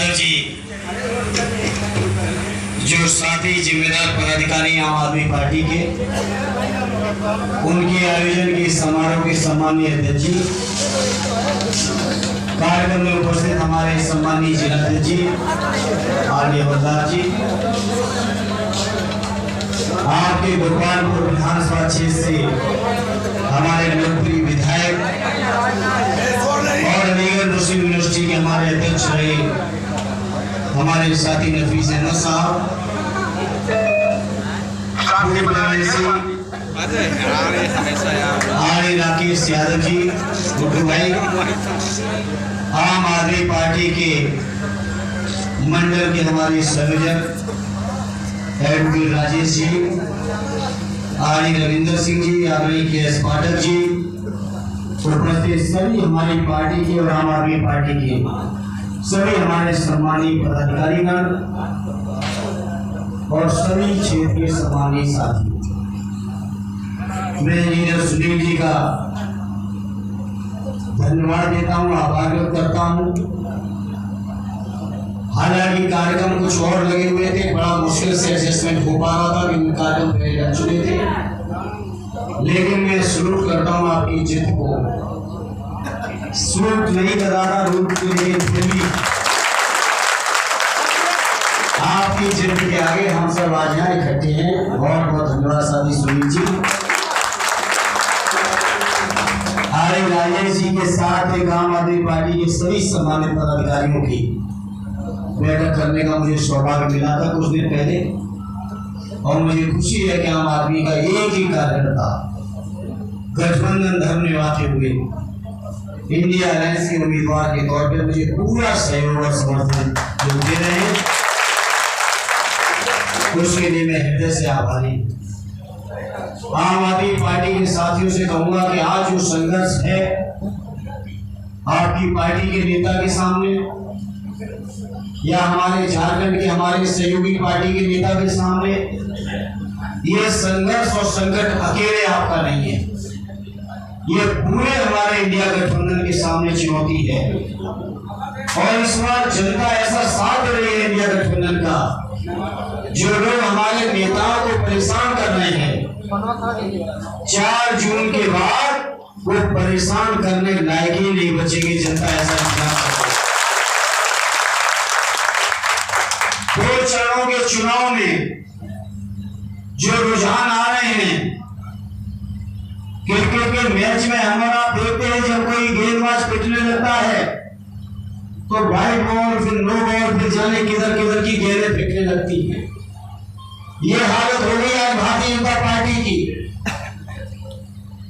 यादव जी जो साथी जिम्मेदार पदाधिकारी आम आदमी पार्टी के, उनके आयोजन के समारोह के सम्मानीय अध्यक्ष जी, कार्यक्रम में उपस्थित हमारे सम्मानीय जिलाध्यक्ष जी आर.डी. हवलदार जी, आपके गोपालपुर विधानसभा क्षेत्र से हमारे लोकप्रिय विधायक और अलीगढ़ मुस्लिम यूनिवर्सिटी के हमारे अध्यक्ष रहे हमारे साथी नफीस अहमद साहब, आर राकेश यादव जी, गुड्डू भाई, आम आदमी पार्टी के मंडल के हमारे संयोजक एडवोकेट राजेश जी, आर रविंदर सिंह जी, आदरणीय के.एस. पाठक जी, उपस्थित सभी हमारी पार्टी के और आम आदमी पार्टी के सभी हमारे सम्मानित पदाधिकारीगण और सभी क्षेत्र के सम्मानित साथी, मैं इंजीनियर सुनील जी का धन्यवाद देता हूँ, आभार व्यक्त करता हूँ। हालांकि कार्यक्रम कुछ और लगे हुए थे, बड़ा मुश्किल से एडजस्टमेंट हो पा रहा था कि कार्यक्रम पहले चुने थे, लेकिन मैं सलूट करता हूँ आपकी जिद को। सलूट नहीं कर रहा रूट के लिए, फिर भी आपकी जिद के आगे हम सब आज यहाँ इकट्ठे हैं। बहुत बहुत धन्यवाद साथी सुनील जी, आर राजेश जी के साथ एक आम आदमी पार्टी के सभी सम्मानित पदाधिकारियों की बैठक करने का मुझे सौभाग्य मिला था कुछ दिन पहले, और मुझे खुशी है कि आम आदमी का एक ही कार्यकर्ता गठबंधन धर्म निभाते हुए इंडिया अलायंस के उम्मीदवार के तौर पर मुझे पूरा सहयोग और समर्थन जो दे रहे हैं, उसके लिए मैं हृदय से आभारी। आम आदमी पार्टी के साथियों से कहूंगा कि आज जो संघर्ष है आपकी पार्टी के नेता के सामने या हमारे झारखंड के हमारे सहयोगी पार्टी के नेता के सामने, ये संघर्ष और संकट अकेले आपका नहीं है, ये पूरे हमारे इंडिया गठबंधन के सामने चुनौती है। और इस बार जनता ऐसा साथ दे रही है इंडिया गठबंधन का, जो लोग हमारे नेताओं को परेशान कर रहे हैं, 4 जून के बाद वो परेशान करने लायक ही नहीं बचेगी जनता, ऐसा विश्वास है। 2 चरणों के चुनाव में जो रुझान आ रहे हैं, क्रिकेट के मैच में हम आप देखते हैं जब कोई गेंदबाज पिटने लगता है तो वाइट बॉल, फिर नो बॉल, फिर जाने किधर किधर की गेंदें फेंकने लगती हैं। ये हालत हो गई आज भारतीय जनता पार्टी की।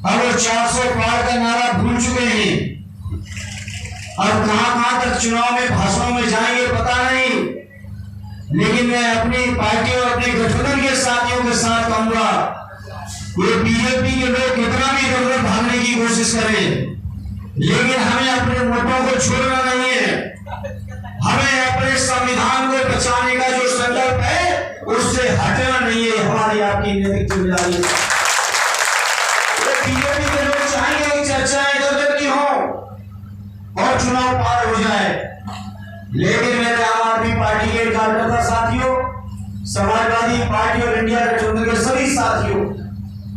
अब वो 400 पार का नारा भूल चुके हैं, अब कहां तक चुनाव में भाषणों में जाएंगे पता नहीं, लेकिन मैं अपनी पार्टी और अपने गठबंधन के साथियों के साथ कहूंगा, ये बीजेपी के लोग कितना भी इधर उधर भागने की कोशिश करें, लेकिन हमें अपने मुद्दों को छोड़ना नहीं है। हमें अपने संविधान को बचाने का जो संकल्प है उससे हटना नहीं है, हमारी आपकी नैतिक जिम्मेदारी है। बीजेपी के लोग चाहेंगे कि चर्चाएं इधर उधर की हो और चुनाव पार हो जाए, लेकिन मेरे आम आदमी पार्टी के कार्यकर्ता साथियों, समाजवादी पार्टी और इंडिया गठबंधन के सभी साथियों,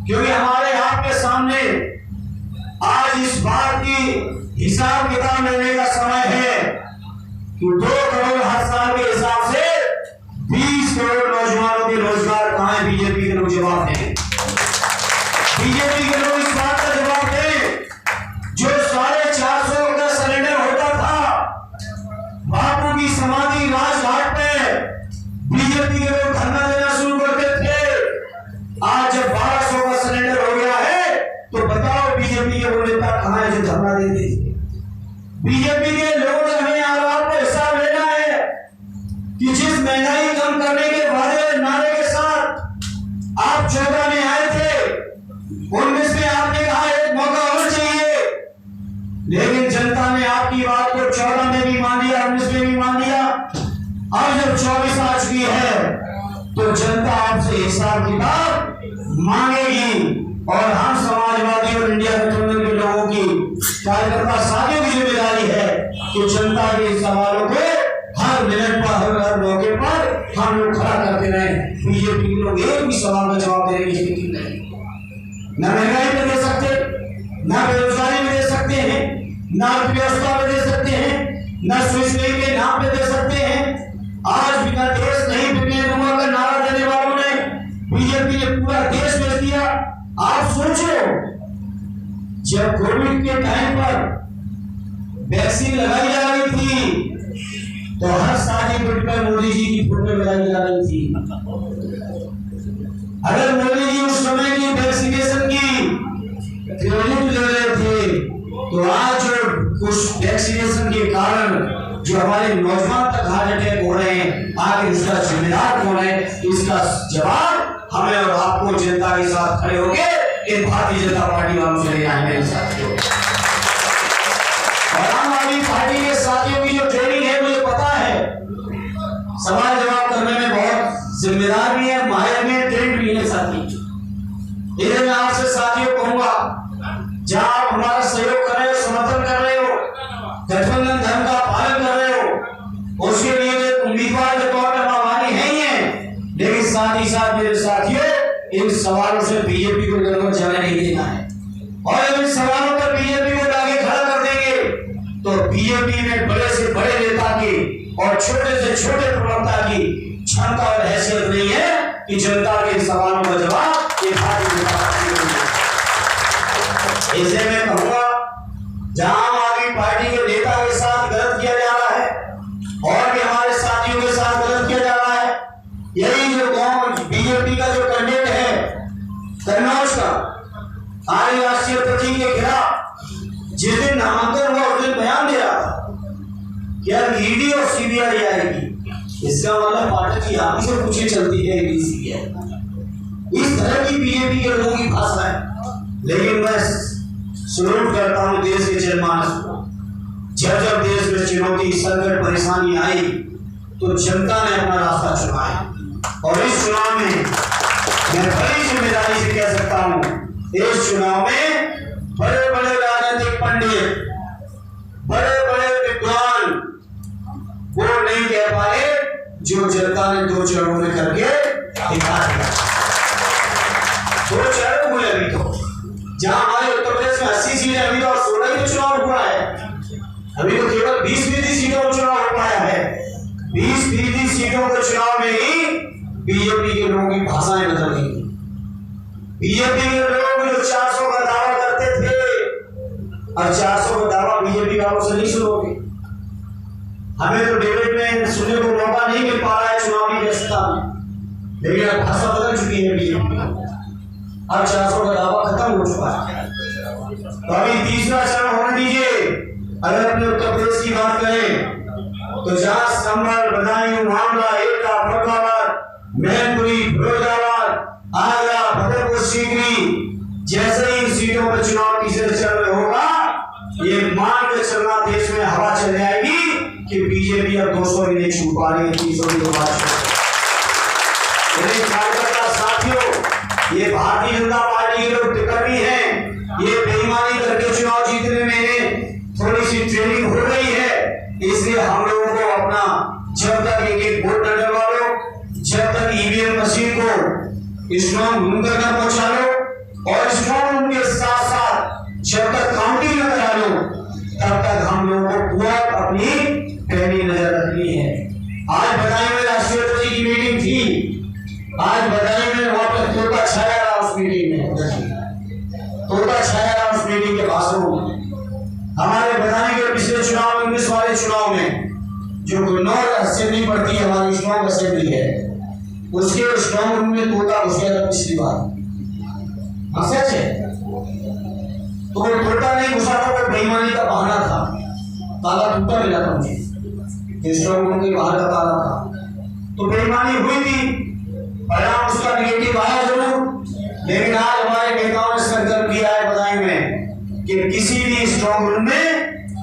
क्योंकि हमारे आपके सामने आज इस बात की हिसाब किताब लेने का समय है कि 2 करोड़ हर साल के हिसाब से 20 करोड़ नौजवानों के रोजगार कहां है। बीजेपी के लोग जवाब दें, बीजेपी के लोग इस बात का जवाब दें, जो 450 का सिलेंडर होता था बापू की समाधि राजघाट पे, बीजेपी के लोग धरना देना शुरू करते थे। आज जब 1200 का सिलेंडर हो गया है तो बताओ बीजेपी के वो नेता कहां है जो धरना देते थे। बीजेपी के लोगों से हमें आपको हिसाब लेना है कि जिस महंगाई कम करने के वादे नारे के साथ आप 14 में आए थे, 19 में आपने कहा एक मौका और चाहिए, लेकिन जनता ने आपकी बात को 14 में भी मान लिया, 19 में भी मान लिया। अब जब 24 आ चुकी है तो जनता आपसे हिसाब किताब मांगेगी, और हम समाजवादी और इंडिया गठबंधन के लोगों की कार्यकर्ता साथियों की जिम्मेदारी है कि जनता के सवालों को हर सवाल का जवाब देने की स्थिति नहीं। न महंगाई में दे सकते, न बेरोजगारी में दे सकते हैं, न अर्थव्यवस्था में दे सकते हैं, न सुविधा के नाम पे दे सकते हैं। आज बिना देश नहीं बिकने दूंगा का नारा देने वालों ने बीजेपी ने पूरा देश बेच दिया। आप सोचो, जब कोविड के टाइम पर वैक्सीन लगाई जा रही थी तो हर शादी पीट पर मोदी जी की फोटो लगाई जा रही थी। अगर मोदी जी उस समय की वैक्सीनेशन की क्रेडिट ले रहे थे तो आज जो कुछ वैक्सीनेशन के कारण जो हमारे नौजवान तक हार्ट अटैक हो रहे हैं, आगे इसका जिम्मेदार कौन है? इसका जवाब हमें और आपको जनता के साथ खड़े होकर इन भारतीय जनता पार्टी वालों से लेना है। साथियों, और आम आदमी पार्टी के साथियों की जो ट्रेनिंग है, मुझे पता है सवाल जवाब करने में बहुत जिम्मेदार भी है, माहिर भी है, ट्रेंड भी है। साथी, इधर मैं आपसे साथियों कहूंगा, जहां आप हमारा सहयोग कर रहे हो, समर्थन कर रहे हो, गठबंधन धर्म का पालन कर रहे हो, उसके लिए उम्मीदवार के तौर पर आभारी है ही है, लेकिन साथ ही साथ मेरे साथियों, इन सवालों से बीजेपी को गलत जाने नहीं देना है। और इन सवालों पर बीजेपी को आगे खड़ा कर देंगे तो बीजेपी में बड़े से बड़े नेता की और छोटे से छोटे प्रवक्ता की क्षमता और हैसियत नहीं है कि जनता के सवालों का जवाब ये भारतीय जनता पार्टी को देगी। इसे मैं कहूंगा, जहां आम आदमी पार्टी के नेता के साथ गलत किया जा रहा है और भी हमारे साथियों के साथ गलत किया जा रहा है, यही जो बीजेपी का जो कैंडिडेट है कन्नौज का आर्य राष्ट्रीय प्रतीक के खिलाफ जिस दिन नामांकन हुआ उस दिन बयान दे रहा था कि अब ईडी और सीबीआई आएगी। इसका मतलब पार्टी की आप ही से पूछे चलती है ईडी सीबीआई। इस तरह की बीजेपी के लोगों की भाषा है। लेकिन मैं सलूट करता हूं देश के जनमानस को। जब जब देश में चुनौती, संकट, परेशानी आई तो जनता ने अपना रास्ता चुना है। और इस चुनाव में मैं बड़ी जिम्मेदारी से कह सकता हूं, इस चुनाव में बड़े बड़े राजनीतिक पंडित, बड़े बड़े विद्वान वो नहीं कह पाए जो जनता ने 2 चरणों में करके दिखा दिया। 2 चरण हुए अभी तो, जहां हमारे उत्तर प्रदेश में 80 सीटें, अभी तो 16 ही चुनाव हुआ है, अभी तो केवल 20% सीटों का चुनाव हो पाया है। 20% सीटों के चुनाव में ही बीजेपी के लोगों की भाषाएं बदल गई। बीजेपी के लोग जो 400 का दावा करते थे, और 400 का दावा बीजेपी वालों से नहीं सुनोगे। हमें तो डिबेट में सुनने को मौका नहीं मिल पा रहा है चुनावी व्यवस्था में, लेकिन अब भाषा बदल चुकी है बीजेपी। अब 400 का दावा खत्म हो चुका है। तो अभी तीसरा चरण होने दीजिए। अगर अपने उत्तर प्रदेश की बात करें तो जहां संभल, बदायूं, मामला, एटा, फरुखाबाद, मैनपुरी, फिरोजाबाद, आगरा, फतेहपुर सीकरी जैसे ही सीटों पर चुनाव तीसरे चरण में होगा, ये मान के चलना देश में हवा चल जाएगी कि बीजेपी अब 200 भी नहीं छू पा रही है, 300 भी तो बात साथियों, ये भारतीय जनता पार्टी के लोग टिकट भी हैं। ये बेईमानी करके चुनाव जीतने में थोड़ी सी ट्रेनिंग हो गई है, इसलिए हम लोगों को अपना जब तक एक वोट न डलवा लो, जब तक ईवीएम मशीन को स्ट्रॉन्ग रूम तक न पहुंचा लो और स्ट्रॉन्ग रूम के साथ साथ जब तक काउंटिंग न करा लो, तब तक हम लोगों को पूरा अपनी पैनी नजर रखनी है। आज बदायूं में राष्ट्रीय अध्यक्ष की मीटिंग थी। आज बदायूं में वहां पर तोता छाया रहा उस मीटिंग में, तोता छाया रहा उस मीटिंग के भाषणों में। हमारे बदायूं के पिछले चुनाव में, 19 वाले चुनाव में जो गुन्नौर असेंबली पड़ती है, हमारी स्ट्रॉन्ग असेंबली है, उसके स्ट्रॉन्ग रूम में तोता घुस गया था पिछली बार। सच है। तो वो तोता नहीं घुसा था, वो बेईमानी का बहाना था। ताला टूटा मिला था मुझे, स्ट्रॉन्ग रूम के बाहर का ताला था। तो बेईमानी हुई थी, परिणाम उसका निगेटिव आया जरूर, लेकिन आज हमारे नेताओं ने संकल्प किया है बदायूं में कि किसी भी स्ट्रॉन्ग रूम में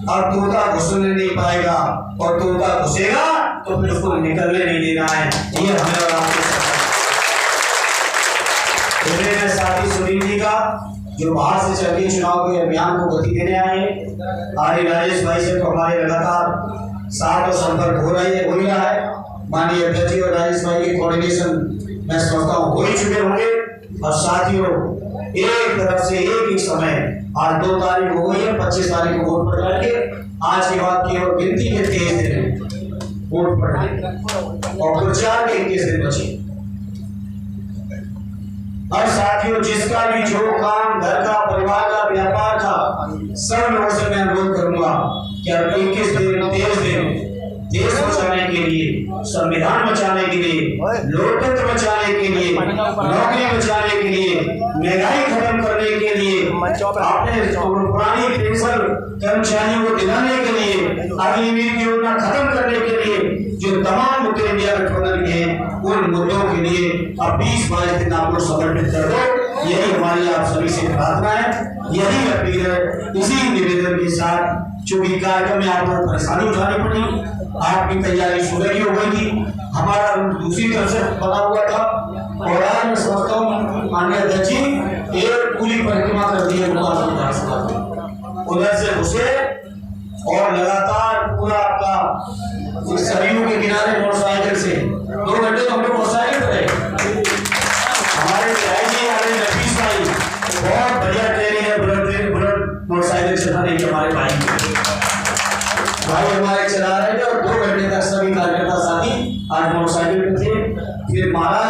अब तोता घुसने नहीं पाएगा, और तोता घुसेगा तो फिर उसको निकलने नहीं देना है। ये हमें और आपको साथी सुनील जी का जो बाहर से चल के चुनाव के अभियान को गति देने आए हैं। आर्य राजेश भाई से तो हमारे लगातार साथ और संपर्क हो रहा है। माननीय अध्यक्ष और राजेश भाई के कोऑर्डिनेशन मैं समझता हूँ हो ही चुके होंगे। और साथियों, एक तरफ से एक समय आज 2 तारीख हो गई है, 25 तारीख को वोट पड़ के आज के बाद केवल गिनती के 23 दिन वोट पड़ने और प्रचार के 21 दिन बचे। और साथियों, जिसका भी जो काम घर का, परिवार का, व्यापार का, सब लोगों से मैं अनुरोध करूंगा कि अब 21 दिन 23 दिन देश बचाने के लिए, संविधान बचाने के लिए, लोकतंत्र बचाने के लिए, नौकरी बचाने के लिए, महंगाई खत्म करने के लिए, अपने पुरानी पेंशन कर्मचारियों को दिलाने के लिए, अग्निवीर योजना खत्म करने के लिए, जो तमाम मुद्दे इंडिया गठबंधन के हैं, उन मुद्दों के लिए अब 20-22 दिन आप लोग समर्पित कर दो। यही हमारी आप सभी से प्रार्थना है, यही अपील है। इसी निवेदन के साथ चूंकि कार्यक्रम में आप लोग परेशानी उठानी पड़ी, आपकी तैयारी सुबह की हो गई थी, हमारा दूसरी तरफ से बना हुआ था, और आज मैं समझता हूँ माननीय अध्यक्ष जी एक पूरी परिक्रमा कर दी है उधर से घुसे और लगातार पूरा आपका सरयू के किनारे मोटरसाइकिल से 2 घंटे तो हमने मोटरसाइकिल पर रहे। हमारे नफीस भाई बहुत बढ़िया ट्रेनिंग है, बुलेट मोटरसाइकिल चलाने की हमारे भाई हमारे चला रहे थे और 2 घंटे तक सभी कार्यकर्ता साथी आज मोटरसाइकिल पे थे। फिर महाराज